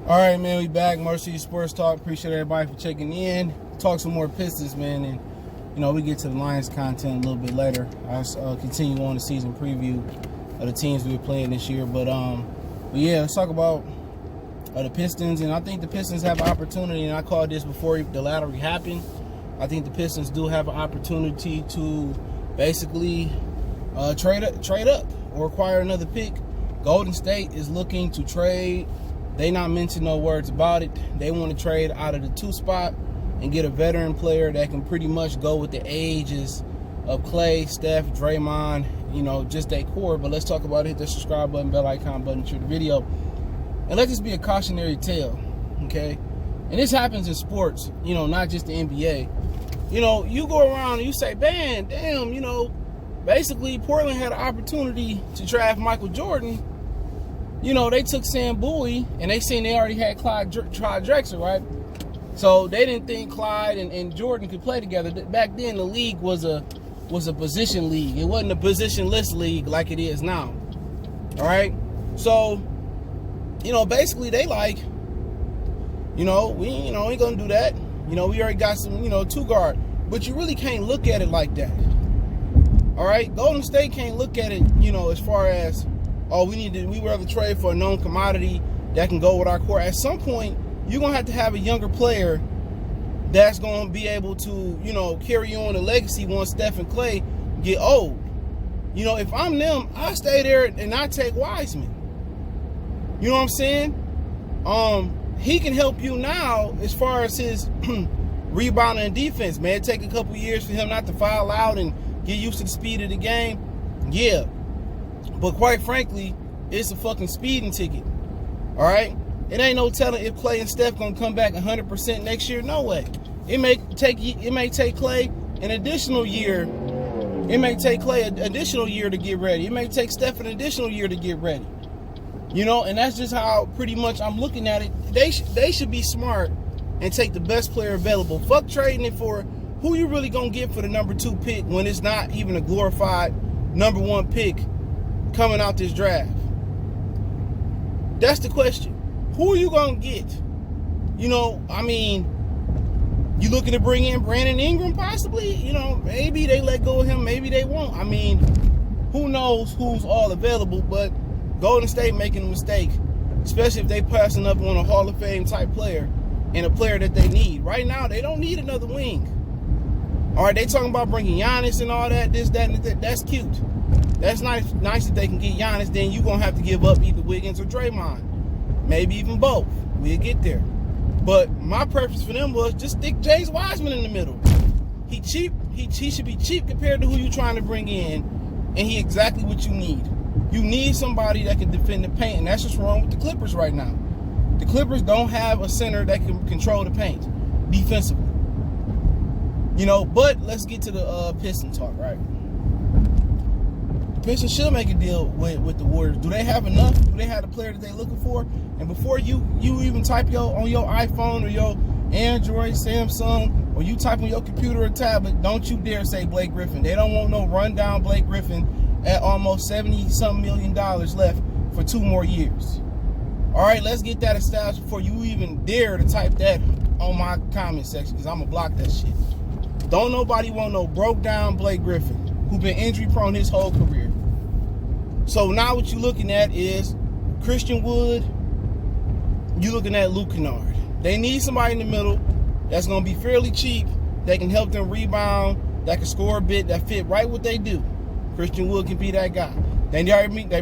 All right, man, we back. Mercy Sports Talk. Appreciate everybody for checking in. Talk some more Pistons, man, and we get to the Lions content a little bit later. I'll continue on the season preview of the teams we were playing this year. But yeah, let's talk about the Pistons, and I think the Pistons have an opportunity, and I called this before the lottery happened. I think the Pistons do have an opportunity to basically trade up or acquire another pick. Golden State is looking to trade. They not mention no words about it. They want to trade out of the 2 spot and get a veteran player that can pretty much go with the ages of Clay, Steph, Draymond, just that core. But let's talk about it. Hit the subscribe button, bell icon button, share the video. And let this be a cautionary tale, okay? And this happens in sports, not just the NBA. You go around and you say, man, damn, basically Portland had an opportunity to draft Michael Jordan. They took Sam Bowie, and they seen they already had Clyde Drexler, right? So they didn't think Clyde and Jordan could play together. Back then, the league was a position league. It wasn't a positionless league like it is now. All right? So, basically they like, we ain't gonna do that. We already got some, 2 guard. But you really can't look at it like that. All right? Golden State can't look at it, as far as, we rather trade for a known commodity that can go with our core. At some point, you're going to have a younger player that's going to be able to, carry on the legacy once Steph and Clay get old. If I'm them, I stay there and I take Wiseman. You know what I'm saying? He can help you now as far as his rebounding and defense, man. It take a couple years for him not to foul out and get used to the speed of the game. Yeah. But quite frankly, it's a fucking speeding ticket. All right? It ain't no telling if Clay and Steph gonna come back 100% next year. No way. It may take Clay an additional year. It may take Clay an additional year to get ready. It may take Steph an additional year to get ready. And that's just how pretty much I'm looking at it. They should be smart and take the best player available. Fuck trading it for who you really gonna get for the number 2 pick when it's not even a glorified number 1 pick coming out this draft. That's the question. Who are you going to get? You looking to bring in Brandon Ingram possibly? Maybe they let go of him. Maybe they won't. Who knows who's all available, but Golden State making a mistake, especially if they passing up on a Hall of Fame type player and a player that they need. Right now, they don't need another wing. All right, they talking about bringing Giannis and all that, this, that, and that. That's cute. That's nice that they can get Giannis. Then you're going to have to give up either Wiggins or Draymond. Maybe even both. We'll get there. But my preference for them was just stick James Wiseman in the middle. He cheap. He should be cheap compared to who you're trying to bring in. And he exactly what you need. You need somebody that can defend the paint. And that's what's wrong with the Clippers right now. The Clippers don't have a center that can control the paint defensively. But let's get to the Piston talk, right? Pistons should make a deal with the Warriors. Do they have enough? Do they have the player that they're looking for? And before you even type on your iPhone or your Android, Samsung, or you type on your computer or tablet, don't you dare say Blake Griffin. They don't want no rundown Blake Griffin at almost $70-something million left for 2 more years. All right, let's get that established before you even dare to type that on my comment section, because I'm going to block that shit. Don't nobody want no broke down Blake Griffin who been injury prone his whole career. So now what you're looking at is Christian Wood. You're looking at Luke Kennard. They need somebody in the middle that's going to be fairly cheap, that can help them rebound, that can score a bit, that fit right what they do. Christian Wood can be that guy. They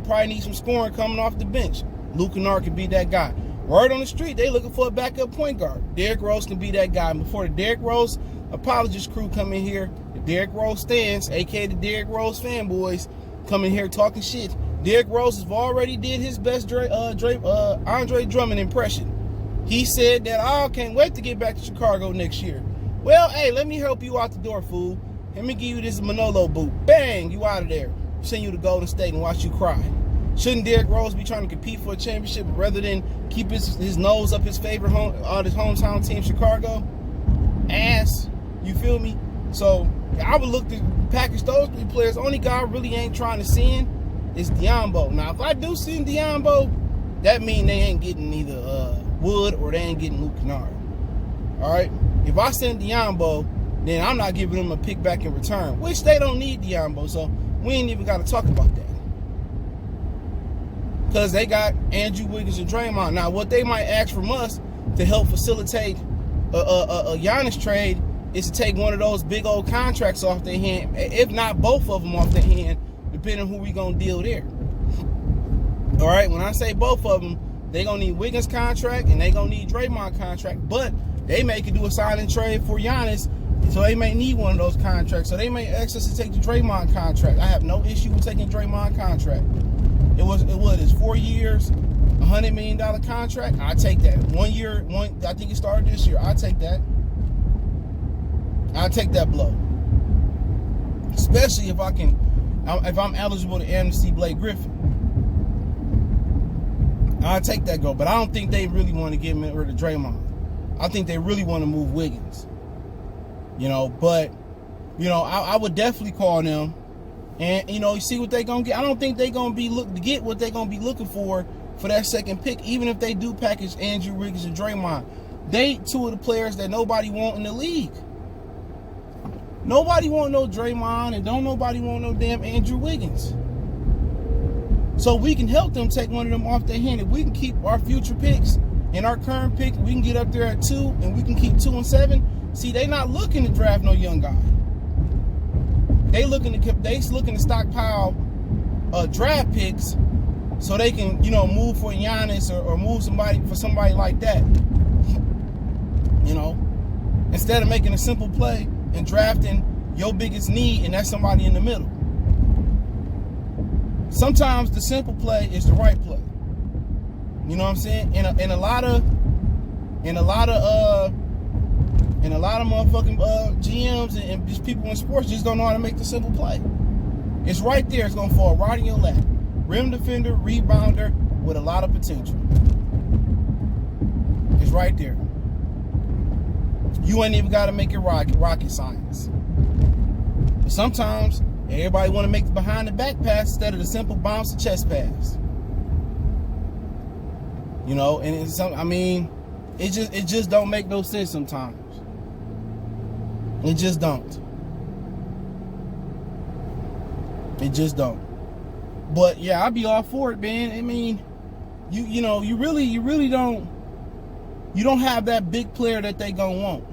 probably need some scoring coming off the bench. Luke Kennard can be that guy. Word on the street, they looking for a backup point guard. Derrick Rose can be that guy. And before the Derrick Rose apologist crew come in here, the Derrick Rose stands, a.k.a. the Derrick Rose fanboys, come in here talking shit. Derrick Rose has already did his best Andre Drummond impression. He said that, I can't wait to get back to Chicago next year. Well, hey, let me help you out the door, fool. Let me give you this Manolo boot. Bang, you out of there. Send you to Golden State and watch you cry. Shouldn't Derrick Rose be trying to compete for a championship rather than keep his nose up his favorite his hometown team, Chicago? Ass. You feel me? So I would look to package those 3 players. Only guy I really ain't trying to send is Diambo. Now, if I do send Diambo, that mean they ain't getting neither Wood or they ain't getting Luke Kennard. All right? If I send Diambo, then I'm not giving them a pick back in return, which they don't need Diambo, so we ain't even got to talk about that. Because they got Andrew Wiggins and Draymond. Now, what they might ask from us to help facilitate a Giannis trade is to take one of those big old contracts off their hand, if not both of them off their hand, depending on who we going to deal there. All right, when I say both of them, they going to need Wiggins contract and they going to need Draymond contract, but they may could do a signing trade for Giannis, so they may need one of those contracts. So they may ask us to take the Draymond contract. I have no issue with taking Draymond contract. It's 4 years, $100 million contract. I take that. 1 year, I think it started this year. I take that. I take that blow, especially if I'm eligible to amnesty Blake Griffin. I'll take that go, but I don't think they really want to get rid of Draymond. I think they really want to move Wiggins. But I would definitely call them. And, you see what they're going to get. I don't think they're going to be looking to get what they're going to be looking for that second pick, even if they do package Andrew Wiggins and Draymond. They two of the players that nobody want in the league. Nobody want no Draymond, and don't nobody want no damn Andrew Wiggins. So we can help them take one of them off their hand. If we can keep our future picks and our current pick, we can get up there at 2, and we can keep 2 and 7. See, they not looking to draft no young guy. They looking to stockpile draft picks so they can, move for Giannis or move somebody like that. Instead of making a simple play and drafting your biggest need, and that's somebody in the middle. Sometimes the simple play is the right play. You know what I'm saying? And a lot of motherfucking GMs and just people in sports just don't know how to make the simple play. It's right there. It's gonna fall right in your lap. Rim defender, rebounder with a lot of potential. It's right there. You ain't even got to make it rocket science. But sometimes everybody want to make the behind the back pass instead of the simple bounce to chest pass. And it just don't make no sense sometimes. It just don't. It just don't. But yeah, I'd be all for it, man. I mean, you really don't. You don't have that big player that they gonna want.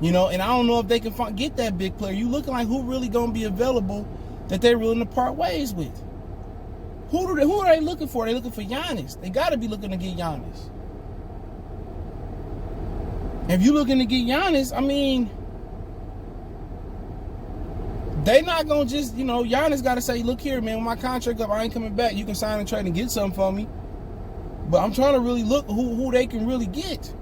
And I don't know if they can get that big player. You looking like who really gonna be available that they're willing to part ways with. Who are they looking for? They looking for Giannis. They gotta be looking to get Giannis. If you looking to get Giannis, I mean, they not gonna just, Giannis gotta say, look here, man, when my contract up, I ain't coming back. You can sign and trade and get something for me. But I'm trying to really look who they can really get.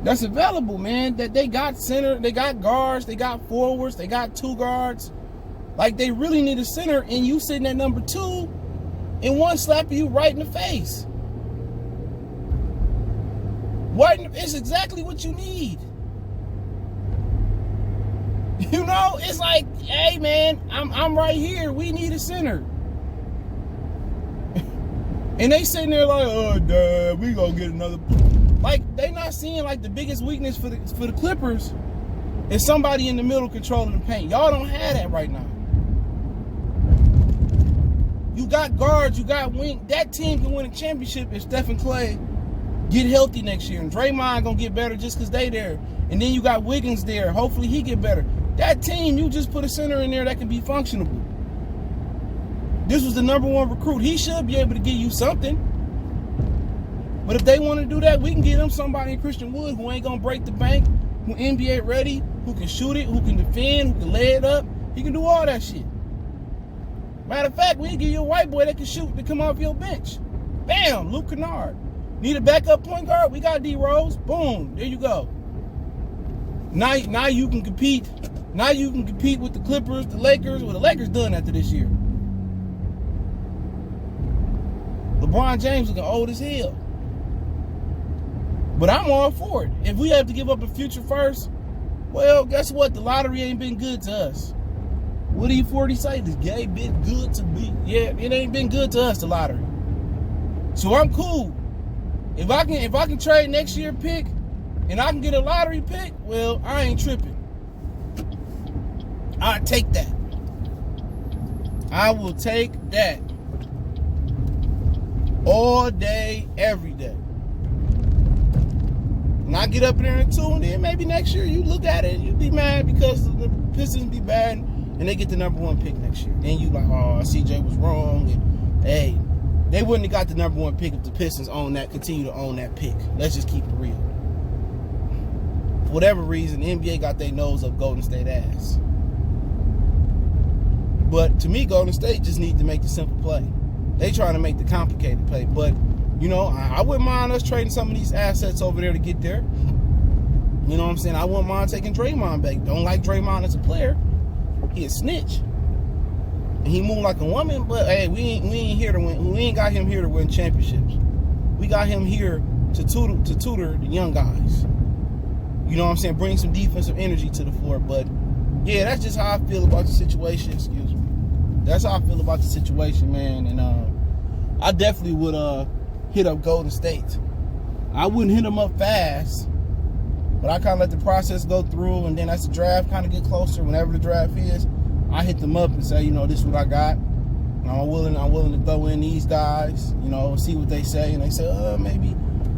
That's available, man. That they got center, they got guards, they got forwards, they got 2 guards. Like, they really need a center, and you sitting at number 2, and one slapping you right in the face. It's exactly what you need. It's like, hey, man, I'm right here. We need a center. And they sitting there like, oh, duh, we gonna get another. Like, they not seeing like the biggest weakness for the Clippers is somebody in the middle controlling the paint. Y'all don't have that right now. You got guards, you got wing. That team can win a championship if Stephen Clay get healthy next year, and Draymond gonna get better just because they there. And then you got Wiggins there. Hopefully he get better. That team, you just put a center in there that can be functional. This was the number 1 recruit. He should be able to give you something. But if they want to do that, we can get them somebody in Christian Wood who ain't going to break the bank, who NBA ready, who can shoot it, who can defend, who can lay it up. He can do all that shit. Matter of fact, we can give you a white boy that can shoot to come off your bench. Bam, Luke Kennard. Need a backup point guard? We got D Rose. Boom, there you go. Now you can compete. Now you can compete with the Clippers, the Lakers. Well, the Lakers done after this year. LeBron James looking old as hell. But I'm all for it. If we have to give up a future first, well, guess what? The lottery ain't been good to us. What do you 40 say? This game been good to me. Yeah, it ain't been good to us, the lottery. So I'm cool If I can trade next year pick and I can get a lottery pick, well, I ain't tripping. I take that. I will take that all day, every day. And I get up there in 2, and then maybe next year you look at it and you be mad because the Pistons be bad and they get the number 1 pick next year. Then you like, oh, CJ was wrong. And hey, they wouldn't have got the number 1 pick if the Pistons continue to own that pick. Let's just keep it real. For whatever reason, the NBA got their nose up Golden State ass. But to me, Golden State just need to make the simple play. They trying to make the complicated play. But, you know, I wouldn't mind us trading some of these assets over there to get there. You know what I'm saying? I wouldn't mind taking Draymond back. Don't like Draymond as a player. He a snitch. And he moved like a woman, but hey, we ain't here to win. We ain't got him here to win championships. We got him here to tutor the young guys. You know what I'm saying? Bring some defensive energy to the floor. But yeah, that's just how I feel about the situation. Excuse me. That's how I feel about the situation, man. And I definitely would hit up Golden State. I wouldn't hit them up fast, but I kind of let the process go through, and then as the draft kind of get closer, whenever the draft is, I hit them up and say, you know, this is what I got. And I'm willing to throw in these guys, you know, see what they say. And they say, maybe,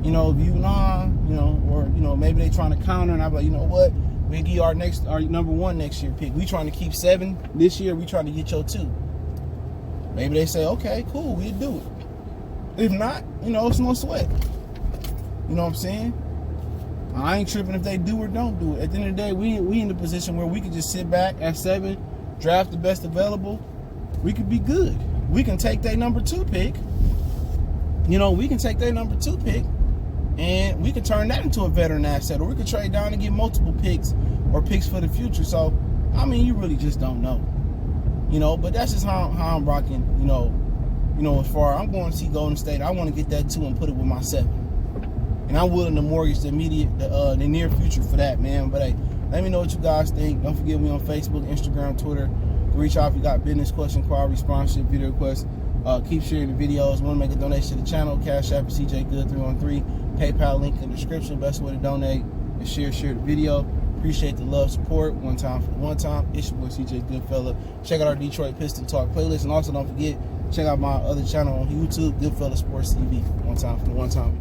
you know, you know, or, you know, maybe they trying to counter. And I'm like, you know what? We get our number 1 next year pick. We trying to keep 7 this year. We trying to get your 2. Maybe they say, okay, cool, we'll do it. If not, you know, it's no sweat. You know what I'm saying? I ain't tripping if they do or don't do it. At the end of the day, we in the position where we can just sit back at 7, draft the best available. We could be good. We can take their number 2 pick. You know, we can take their number 2 pick and we can turn that into a veteran asset, or we could trade down and get multiple picks or picks for the future. So, I mean, you really just don't know. You know, but that's just how I'm rocking, you know, as far I'm going to see Golden State. I want to get that 2 and put it with my 7. And I'm willing to mortgage the near future for that, man. But hey, let me know what you guys think. Don't forget me on Facebook, Instagram, Twitter. Reach out if you got business, question, inquiry, sponsorship, video requests. Keep sharing the videos. Want to make a donation to the channel? Cash App is CJ Good 313. PayPal link in the description. Best way to donate is share the video. Appreciate the love, support. One time for the one time. It's your boy CJ Goodfella. Check out our Detroit Pistons Talk playlist, and also don't forget, check out my other channel on YouTube, Goodfella Sports TV. One time for the one time.